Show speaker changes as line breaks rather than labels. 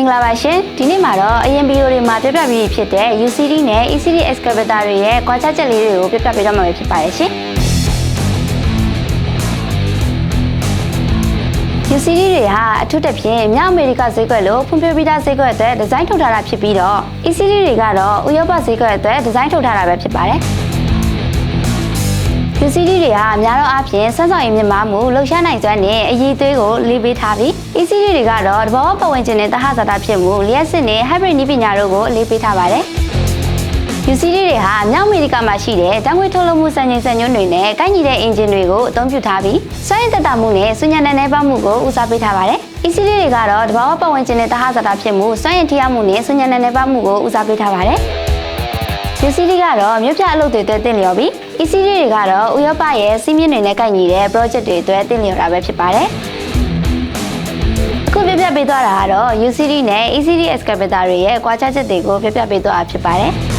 င်္ဂလာပါရှင်ဒီနေ့မှာတော့အရင်ဗီဒီယိုတွေမှာပြပြပြီးဖြစ်တဲ့ UCD နဲ့ ECD excavator တွေရဲ့ကွာခြားချက်လေးတွေကိုပြပြပေးတော့မှာဖြစ်ပါတယ်ရှင် UCD တွေဟာအထူးသဖြင့်မြောက်အမေရိကဈေးကွက်လို့ဖွံ့ဖြိုးပြီးသားဈေးကွက်အတွက်ဒီဇိုင်းထုတ်ထားတာဖြစ်ပြီးတော့ ECD တွေကတော့ဥရောပဈေးကွက်အတွက်ဒီဇိုင်းထုတ်ထားတာပဲဖြစ်ပါတယ်UCD တွေဟာအများတော့အပြင်စမ်းဆောင်ရည်မြင့်မားမှုလှုပ်ရှားနိုင်စွမ်းနဲ့အရည်အသွေးကိုလေးပေးထားပြီး ECD တွေကတော့တဘာဝပတ်ဝန်းကျင်နဲ့သဟဇာတဖြစ်မှုလျှက်စစ်နဲ့ hybrid နည်းပညာတို့ကိုလေးပေးထားပါတယ်။ UCD တွေဟာမြောက်အမေရိကမှာရှိတဲ့တံငွေထုတ်လုပ်မှုစံချိန်စံညွှန်းတွေနဲ့ကိုက်ညီတဲ့အင်ဂျင်တွေကိုအသုံးပြုထားပြီးစွမ်းရည်သက်သာမှုနဲ့စွမ်းညံတဲ့နှဲပါမှုကိုဦးစားပေးထားပါတယ်။ ECD တွေကတော့တဘာဝပတ်ဝန်းကျင်နဲ့သဟဇာတဖြစ်မှုစွမ်းရည်ထိရောက်မှုနဲ့စွမ်းညံတဲ့နှဲပါမှုကိုဦးစားပေးထားပါတယ်။ UCD ကတော့မြို့ပြအလုပ်တွေအတွက်တင့်လျော်ပြီး ECD တွေကတော့ဥရောပရဲ့စီးမြင့်တွေနဲ့ကိုက်ညီတဲ့ project တွေအတွက်တင့်လျော်တာပဲဖြစ်ပါတယ်။အခုပြပြပေးသွားတာကတော့ UCD နဲ့ ECD excavator တွေရဲ့ကွာခြားချက်တွေကိုပြပြပေးသွားတာဖြစ်ပါတယ်။